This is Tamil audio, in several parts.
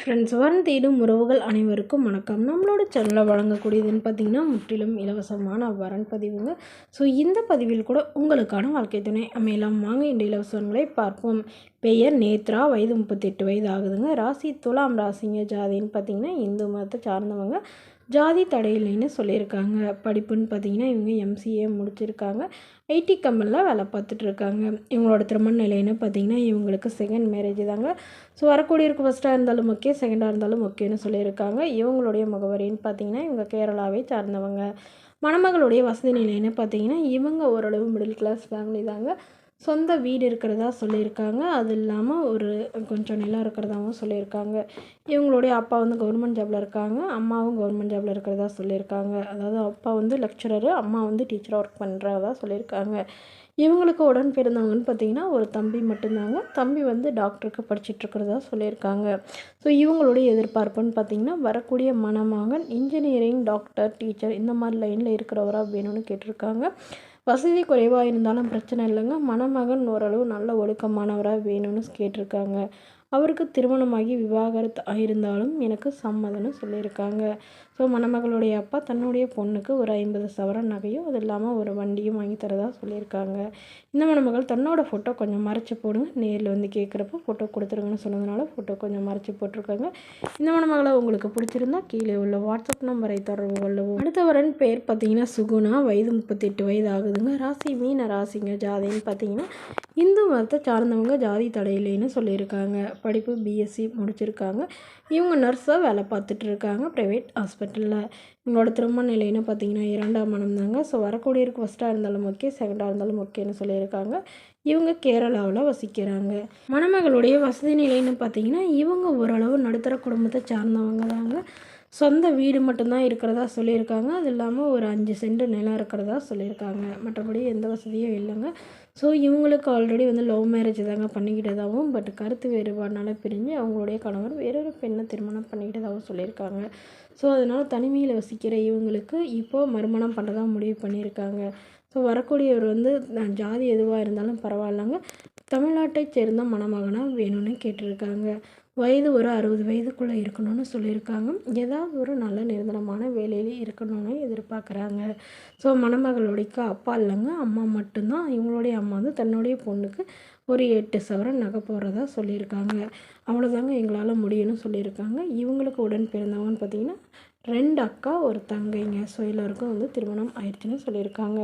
ஃப்ரெண்ட்ஸ், வரன் தேடும் உறவுகள் அனைவருக்கும் வணக்கம். நம்மளோட சேனலில் வழங்கக்கூடியதுன்னு பார்த்தீங்கன்னா முற்றிலும் இலவசமான வரன் பதிவுங்க. ஸோ இந்த பதிவில் கூட உங்களுக்கான வாழ்க்கை துணை அமையலாம். வாங்க இந்த இலவசங்களை பார்ப்போம். பெயர் நேத்ரா, வயது 38 வயது ஆகுதுங்க. ராசி துலாம் ராசிங்க. ஜாதின்னு பார்த்தீங்கன்னா இந்து மதத்தை சார்ந்தவங்க. ஜாதி தடையில்லைன்னு சொல்லியிருக்காங்க. படிப்புன்னு பார்த்தீங்கன்னா இவங்க எம்சிஏ முடிச்சிருக்காங்க. ஐடி கம்பெனியில் வேலை பார்த்துட்ருக்காங்க. இவங்களோட திருமண நிலைன்னு பார்த்தீங்கன்னா இவங்களுக்கு செகண்ட் மேரேஜ் தாங்க. ஸோ வரக்கூடியவருக்கு ஃபஸ்ட்டாக இருந்தாலும் ஓகே, செகண்டாக இருந்தாலும் ஓகேன்னு சொல்லியிருக்காங்க. இவங்களுடைய முகவரின்னு பார்த்தீங்கன்னா இவங்க கேரளாவை சார்ந்தவங்க. மணமகளுடைய வசதி நிலைன்னு பார்த்தீங்கன்னா இவங்க ஓரளவு மிடில் கிளாஸ் ஃபேமிலி தாங்க. சொந்த வீடு இருக்கிறதா சொல்லியிருக்காங்க. அது இல்லாமல் ஒரு கொஞ்சம் நிலம் இருக்கிறதாவும் சொல்லியிருக்காங்க. இவங்களுடைய அப்பா வந்து கவர்மெண்ட் ஜாபில் இருக்காங்க. அம்மாவும் கவர்மெண்ட் ஜாபில் இருக்கிறதா சொல்லியிருக்காங்க. அதாவது அப்பா வந்து லெக்சரரு, அம்மா வந்து டீச்சராக ஒர்க் பண்ணுறதா சொல்லியிருக்காங்க. இவங்களுக்கு உடன் பிறந்தவங்கன்னு பார்த்தீங்கன்னா ஒரு தம்பி மட்டும்தாங்க. தம்பி வந்து டாக்டருக்கு படிச்சுட்ருக்கிறதா சொல்லியிருக்காங்க. ஸோ இவங்களுடைய எதிர்பார்ப்புன்னு பார்த்திங்கன்னா வரக்கூடிய மணமகன் இன்ஜினியரிங், டாக்டர், டீச்சர் இந்த மாதிரி லைனில் இருக்கிறவராக வேணும்னு கேட்டிருக்காங்க. வசதி குறைவாக இருந்தாலும் பிரச்சனை இல்லைங்க. மணமகன் ஓரளவு நல்ல ஒழுக்கமானவராக வேணும்னு கேட்டிருக்காங்க. அவருக்கு திருமணமாகி விவாகரத்து ஆயிருந்தாலும் எனக்கு சம்மதம்னு சொல்லியிருக்காங்க. ஸோ மணமகளுடைய அப்பா தன்னுடைய பொண்ணுக்கு ஒரு 50 சவரன் நகையும் அது இல்லாமல் ஒரு வண்டியும் வாங்கி தரதா சொல்லியிருக்காங்க. இந்த மணமகள் தன்னோட ஃபோட்டோ கொஞ்சம் மறைச்சி போடுங்க, நேரில் வந்து கேட்குறப்ப ஃபோட்டோ கொடுத்துருங்கன்னு சொன்னதுனால ஃபோட்டோ கொஞ்சம் மறைச்சி போட்டிருக்காங்க. இந்த மணமகளை உங்களுக்கு பிடிச்சிருந்தா கீழே உள்ள வாட்ஸ்அப் நம்பரை தொடர்பு கொள்ளவும். அடுத்த வரன் பேர் பார்த்தீங்கன்னா சுகுணா, வயது 38 வயது ஆகுதுங்க. ராசி மீன ராசிங்க. ஜாதின்னு பார்த்தீங்கன்னா இந்து மதத்தை சார்ந்தவங்க. ஜாதி தடையில்லைன்னு சொல்லியிருக்காங்க. படிப்பு பிஎஸ்சி முடிச்சிருக்காங்க. இவங்க நர்ஸாக வேலை பார்த்துட்ருக்காங்க ப்ரைவேட் ஹாஸ்பிட்டலில். இவங்களோட திருமண நிலைன்னு பார்த்தீங்கன்னா 2ஆம் மனம் தாங்க. ஸோ வரக்கூடியவருக்கு ஃபஸ்ட்டாக இருந்தாலும் ஓகே, செகண்டாக இருந்தாலும் ஓகேன்னு சொல்லியிருக்காங்க. இவங்க கேரளாவில் வசிக்கிறாங்க. மணமகளுடைய வசதி நிலைன்னு பார்த்தீங்கன்னா இவங்க ஓரளவு நடுத்தர குடும்பத்தை சார்ந்தவங்க தாங்க. சொந்த வீடு மட்டும்தான் இருக்கிறதா சொல்லியிருக்காங்க. அது இல்லாமல் ஒரு 5 சென்ட் நிலம் இருக்கிறதா சொல்லியிருக்காங்க. மற்றபடி எந்த வசதியும் இல்லைங்க. ஸோ இவங்களுக்கு ஆல்ரெடி வந்து லவ் மேரேஜ் தாங்க பண்ணிக்கிட்டதாகவும், பட் கருத்து வேறுபாடுனால பிரிஞ்சு அவங்களுடைய கணவர் வேறொரு பெண்ணை திருமணம் பண்ணிக்கிட்டதாகவும் சொல்லியிருக்காங்க. ஸோ அதனால் தனிமையில் வசிக்கிற இவங்களுக்கு இப்போது மறுமணம் பண்ணுறதா முடிவு பண்ணியிருக்காங்க. ஸோ வரக்கூடியவர் வந்து ஜாதி எதுவாக இருந்தாலும் பரவாயில்லங்க, தமிழ்நாட்டை சேர்ந்த மணமகனாக வேணும்னு கேட்டிருக்காங்க. வயது ஒரு 60 வயதுக்குள்ளே இருக்கணும்னு சொல்லியிருக்காங்க. ஏதாவது ஒரு நல்ல நிரந்தரமான வேலையிலே இருக்கணும்னு எதிர்பார்க்குறாங்க. ஸோ மணமகளுடைய அப்பா இல்லைங்க, அம்மா மட்டும்தான். இவங்களுடைய அம்மா வந்து தன்னுடைய பொண்ணுக்கு ஒரு 8 சவரன் நகை போடுறதா சொல்லியிருக்காங்க. அவ்வளோதாங்க எங்களால் முடியும்னு சொல்லியிருக்காங்க. இவங்களுக்கு உடன் பிறந்தவங்கன்னு பார்த்தீங்கன்னா 2 அக்கா, ஒரு தங்கைங்க. ஸோ எல்லோருக்கும் வந்து திருமணம் ஆயிடுச்சுன்னு சொல்லியிருக்காங்க.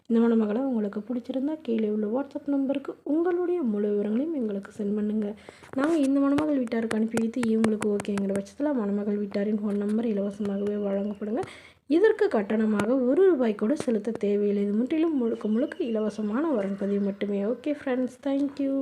இந்த மணமகளை உங்களுக்கு பிடிச்சிருந்தா கீழே உள்ள வாட்ஸ்அப் நம்பருக்கு உங்களுடைய முழு விவரங்களையும் எங்களுக்கு சென்ட் பண்ணுங்கள். நாங்கள் இந்த மணமகள் வீட்டாருக்கு அனுப்பி வைத்து இவங்களுக்கு ஓகேங்கிற பட்சத்தில் மணமகள் வீட்டாரின் ஃபோன் நம்பர் இலவசமாகவே வழங்கப்படுங்க. இதற்கு கட்டணமாக ₹1 கூட செலுத்த தேவையில்லை. இது முற்றிலும் முழுக்க முழுக்க இலவசமான வரன் பதிவு மட்டுமே. Okay friends, thank you.